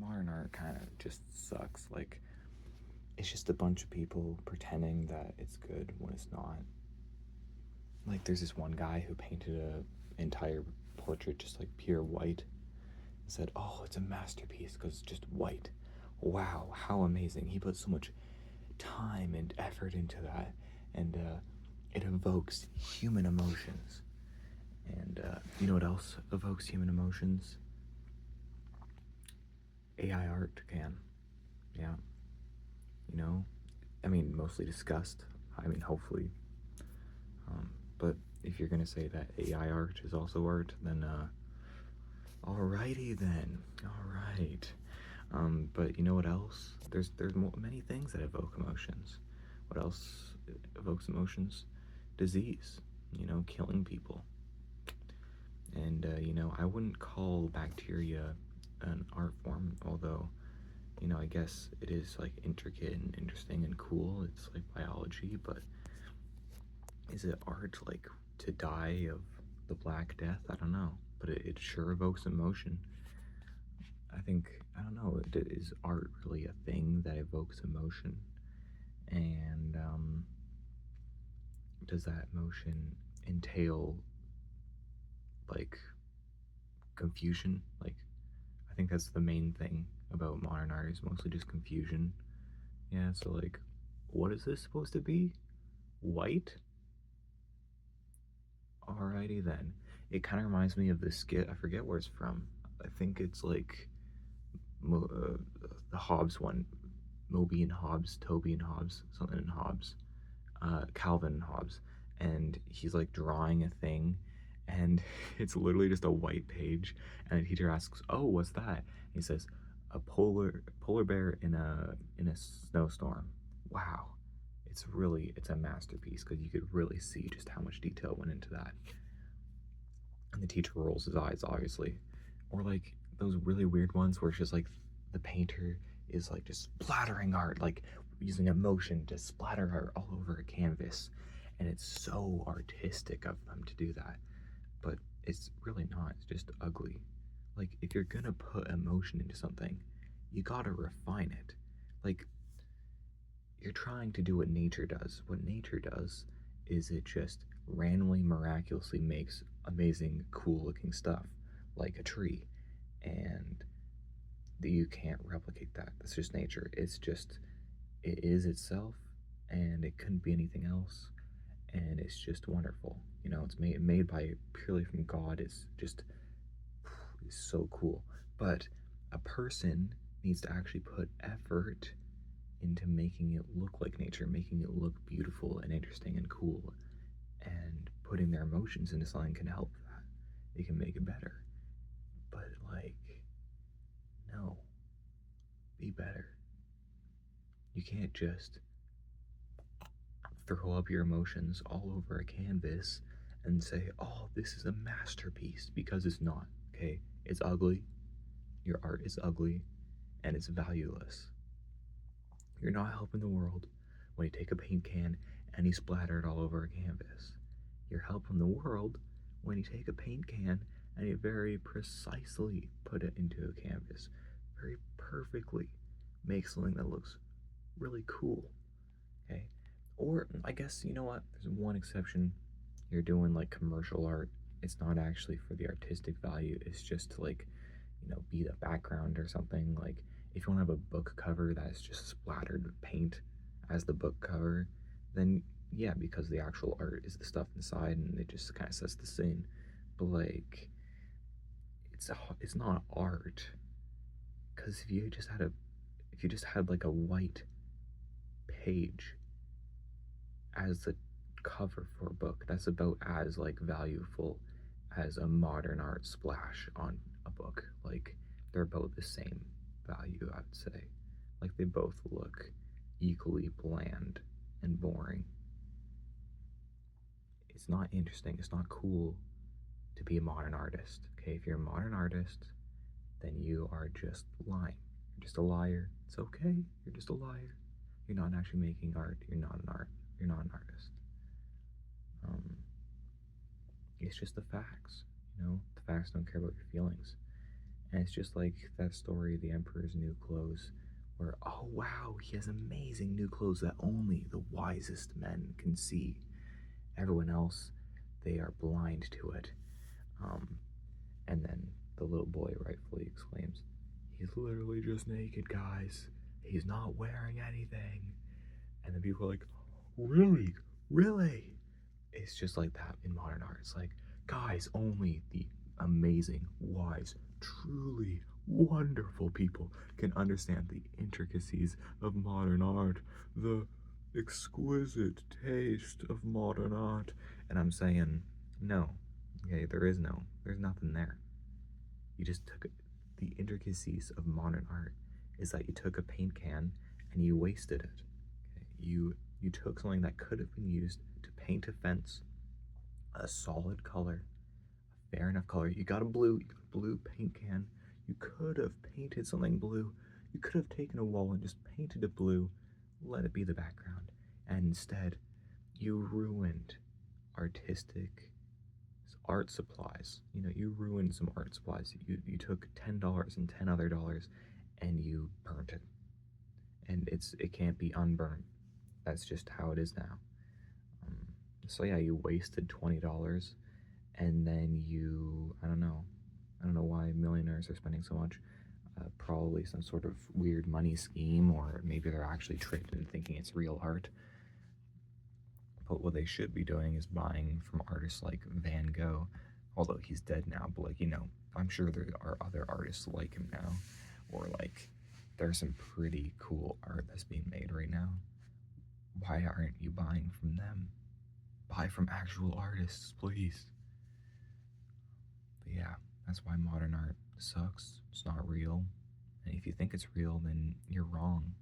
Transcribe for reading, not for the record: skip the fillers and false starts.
modern art kind of just sucks. Like, it's just a bunch of people pretending that it's good when it's not. Like, there's this one guy who painted a entire portrait just like pure white and said, "Oh, it's a masterpiece because it's just white." Wow, how amazing! He put so much time and effort into that, and it evokes human emotions. And you know what else evokes human emotions? AI art can. Yeah, you know, I mean, mostly disgust. I mean, hopefully. But if you're gonna say that AI art is also art, then alrighty then. Alright. But you know what else? There's many things that evoke emotions. What else evokes emotions? Disease. You know, killing people. And you know, I wouldn't call bacteria an art form, although you know, I guess it is like intricate and interesting and cool. It's like biology, but is it art like to die of the Black Death? I don't know, but it sure evokes emotion. I think, I don't know, is art really a thing that evokes emotion? And does that emotion entail like confusion? Like, I think that's the main thing about modern art is mostly just confusion. Yeah, so like, what is this supposed to be? White? Alrighty then. It kind of reminds me of this skit. I forget where it's from. I think it's like the Hobbes one. Moby and Hobbes, Toby and Hobbes, something and Hobbes, Calvin and Hobbes. And he's like drawing a thing, and it's literally just a white page. And the teacher asks, "Oh, what's that?" He says, "A polar bear in a snowstorm." Wow, it's a masterpiece because you could really see just how much detail went into that. And the teacher rolls his eyes, obviously. Or like those really weird ones where it's just like the painter is like just splattering art, like using emotion to splatter art all over a canvas. And it's so artistic of them to do that. But it's really not, it's just ugly. Like, if you're gonna put emotion into something, you gotta refine it. Like, you're trying to do what nature does. What nature does is it just randomly, miraculously makes amazing, cool looking stuff, like a tree. And you can't replicate that. That's just nature. It's just, it is itself, and it couldn't be anything else. And it's just wonderful. You know, it's made by purely from God. It's just, it's so cool. But a person needs to actually put effort into making it look like nature, making it look beautiful and interesting and cool, and putting their emotions into something can help that. It can make it better. But, like, no, be better. You can't just throw up your emotions all over a canvas and say, "Oh, this is a masterpiece," because it's not, okay? It's ugly. Your art is ugly and it's valueless. You're not helping the world when you take a paint can and you splatter it all over a canvas. You're helping the world when you take a paint can and you very precisely put it into a canvas, very perfectly make something that looks really cool. Okay? Or I guess you know what? There's one exception. You're doing like commercial art. It's not actually for the artistic value. It's just to like, you know, be the background or something. Like if you want to have a book cover that's just splattered with paint as the book cover, then yeah, because the actual art is the stuff inside and it just kind of sets the scene. But like, it's not art because if you just had like a white page as the cover for a book, that's about as like valuable as a modern art splash on a book. Like they're both the same value, I would say. Like they both look equally bland and boring. It's not interesting, it's not cool to be a modern artist. Okay, if you're a modern artist, then you are just lying. You're just a liar. It's okay. You're just a liar. You're not actually making art. You're not an art. You're not an artist. Um, it's just the facts. You know, the facts don't care about your feelings. And it's just like that story, The Emperor's New Clothes, where, oh wow, he has amazing new clothes that only the wisest men can see. Everyone else, they are blind to it. Um, and then the little boy rightfully exclaims, he's literally just naked, guys. He's not wearing anything. And then people are like, really? Really? It's just like that in modern art. It's like, guys, only the amazing, wise, truly wonderful people can understand the intricacies of modern art, the exquisite taste of modern art. And I'm saying, no. Okay, there's nothing there. You just took the intricacies of modern art is that you took a paint can and you wasted it. Okay? You took something that could have been used to paint a fence a solid color, a fair enough color. You got a blue paint can. You could have painted something blue. You could have taken a wall and just painted it blue, let it be the background. And instead, you ruined artistic art supplies. You ruined some art supplies. You took $10 and 10 other dollars and you burnt it. And it can't be unburned. That's just how it is now. Um, so yeah, you wasted $20 and then I don't know why millionaires are spending so much. Probably some sort of weird money scheme, or maybe they're actually tricked into thinking it's real art. But what they should be doing is buying from artists like Van Gogh, although he's dead now, but I'm sure there are other artists like him now, or there's some pretty cool art that's being made right now. Why aren't you buying from them? Buy from actual artists, please. But yeah, that's why modern art sucks. It's not real. And if you think it's real, then you're wrong.